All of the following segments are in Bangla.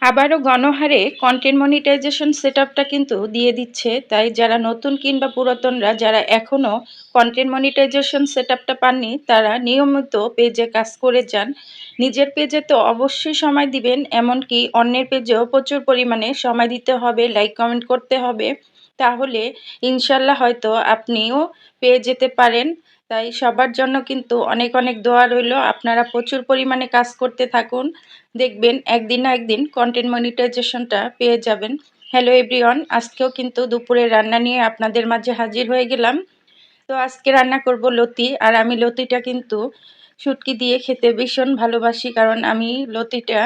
আবারও গণহারে কন্টেন্ট মনিটাইজেশন সেটআপটা কিন্তু দিয়ে দিচ্ছে। তাই যারা নতুন কিংবা পুরাতনরা যারা এখনও কন্টেন্ট মনিটাইজেশন সেটআপটা পাননি তারা নিয়মিত পেজে কাজ করে যান। নিজের পেজে তো অবশ্যই সময় দিবেন, এমনকি অন্যের পেজেও প্রচুর পরিমাণে সময় দিতে হবে, লাইক কমেন্ট করতে হবে। তাহলে ইনশাল্লাহ হয়তো আপনিও পেয়ে যেতে পারেন। তাই সবার জন্য কিন্তু অনেক অনেক দোয়া রইল। আপনারা প্রচুর পরিমাণে কাজ করতে থাকুন, দেখবেন একদিন না একদিন কন্টেন্ট মনিটাইজেশনটা পেয়ে যাবেন। হ্যালো এভরিওয়ান, আজকেও কিন্তু দুপুরে রান্না নিয়ে আপনাদের মাঝে হাজির হয়ে গেলাম। তো আজকে রান্না করব লতি। আর আমি লতিটা কিন্তু শুটকি দিয়ে খেতে ভীষণ ভালোবাসি, কারণ আমি লতিটা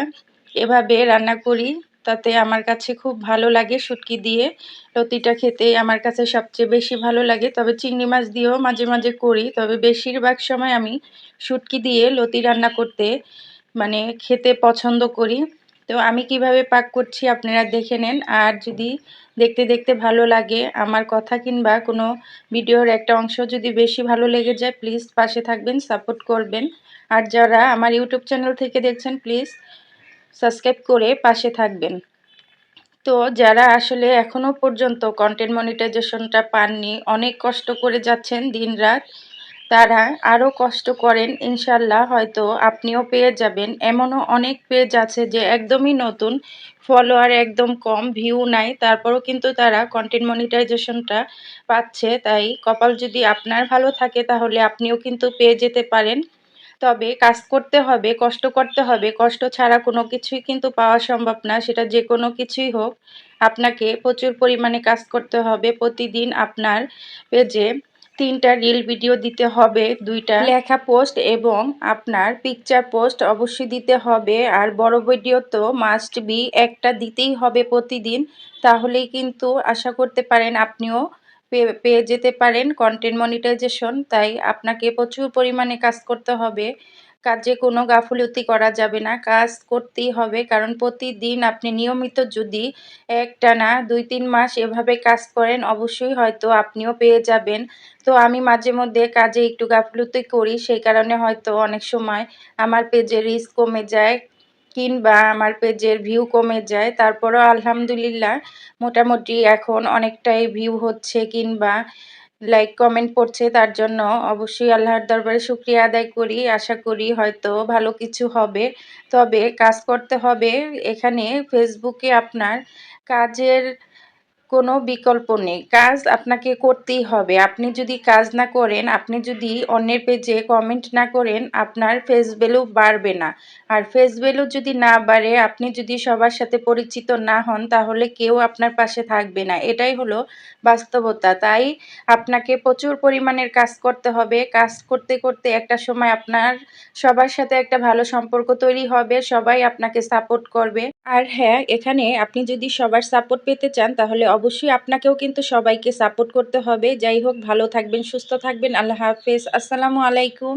এভাবে রান্না করি, তাতে আমার কাছে খুব ভালো লাগে। শুটকি দিয়ে লতিটা খেতে আমার কাছে সবচেয়ে বেশি ভালো লাগে। তবে চিংড়ি মাছ দিয়েও মাঝে মাঝে করি, তবে বেশিরভাগ সময় আমি শুটকি দিয়ে লতি রান্না করতে খেতে পছন্দ করি। তো আমি কিভাবে পাক করছি আপনারা দেখে নেন। আর যদি দেখতে দেখতে ভালো লাগে আমার কথা কিংবা কোনো ভিডিওর একটা অংশ যদি বেশি ভালো লেগে যায়, প্লিজ পাশে থাকবেন, সাপোর্ট করবেন। আর যারা আমার ইউটিউব চ্যানেল থেকে দেখছেন প্লিজ সাবস্ক্রাইব করে পাশে থাকবেন। তো যারা আসলে এখনও পর্যন্ত কন্টেন্ট মনিটাইজেশনটা পাননি, অনেক কষ্ট করে যাচ্ছেন দিনরাত, তারা আরও কষ্ট করেন, ইনশাল্লাহ হয়তো আপনিও পেয়ে যাবেন। এমনও অনেক পেজ আছে যে একদমই নতুন, ফলোয়ার একদম কম, ভিউ নাই, তারপরও কিন্তু তারা কন্টেন্ট মনিটাইজেশনটা পাচ্ছে। তাই কপাল যদি আপনার ভালো থাকে তাহলে আপনিও কিন্তু পেয়ে যেতে পারেন। তবে কাজ করতে হবে, কষ্ট করতে হবে। কষ্ট ছাড়া কোনো কিছুই কিন্তু পাওয়া সম্ভব না, সেটা যে কোনো কিছুই হোক। আপনাকে প্রচুর পরিমাণে কাজ করতে হবে। প্রতিদিন আপনার পেজে 3টা রিল ভিডিও দিতে হবে, 2টা লেখা পোস্ট এবং আপনার পিকচার পোস্ট অবশ্যই দিতে হবে। আর বড় ভিডিও তো মাস্ট বি একটা দিতেই হবে প্রতিদিন। তাহলেই কিন্তু আশা করতে পারেন আপনিও পেয়ে যেতে পারেন কন্টেন্ট মনিটাইজেশন। তাই আপনাকে প্রচুর পরিমাণে কাজ করতে হবে, কাজে কোনো গাফিলতি করা যাবে না, কাজ করতেই হবে। কারণ প্রতিদিন আপনি নিয়মিত যদি একটানা 2-3 মাস এভাবে কাজ করেন, অবশ্যই হয়তো আপনিও পেয়ে যাবেন। তো আমি মাঝে মধ্যে কাজে একটু গাফিলতি করি, সেই কারণে হয়তো অনেক সময় আমার পেজের রিচ কমে যায় কিংবা আমার পেজের ভিউ কমে যায়। তারপরেও আলহামদুলিল্লাহ মোটামুটি এখন অনেকটাই ভিউ হচ্ছে কিংবা লাইক কমেন্ট পড়ছে, তার জন্য অবশ্যই আল্লাহর দরবারে শুকরিয়া আদায় করি। আশা করি হয়তো ভালো কিছু হবে। তবে কাজ করতে হবে। এখানে ফেসবুকে আপনার কাজের কোনো বিকল্প নেই, কাজ আপনাকে করতেই হবে। আপনি যদি কাজ না করেন, আপনি যদি অন্যের পেজে কমেন্ট না করেন, আপনার ফেস ভ্যালু বাড়বে না। আর ফেস ভ্যালু যদি না বাড়ে, আপনি যদি সবার সাথে পরিচিত না হন, তাহলে কেউ আপনার পাশে থাকবে না। এটাই হলো বাস্তবতা। তাই আপনাকে প্রচুর পরিমাণের কাজ করতে হবে। কাজ করতে করতে একটা সময় আপনার সবার সাথে একটা ভালো সম্পর্ক তৈরি হবে, সবাই আপনাকে সাপোর্ট করবে। আর হ্যাঁ, এখানে আপনি যদি সবার সাপোর্ট পেতে চান তাহলে অবশ্যই আপনাকেও কিন্তু সবাইকে সাপোর্ট করতে হবে। যাই হোক, ভালো থাকবেন, সুস্থ থাকবেন। আল্লাহ হাফেজ, আসসালামু আলাইকুম।